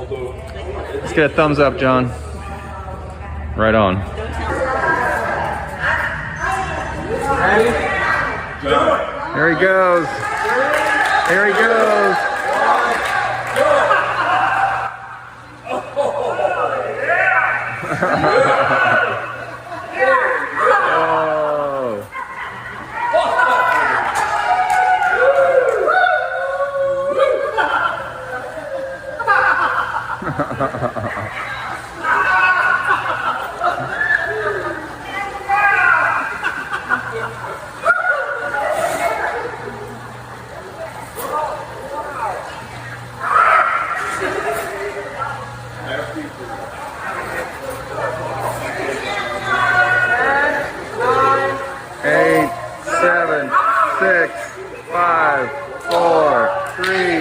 Let's get a thumbs up, John. Right on. Here he goes. Here he goes. Eight, 7, 6, 5, 4, 3,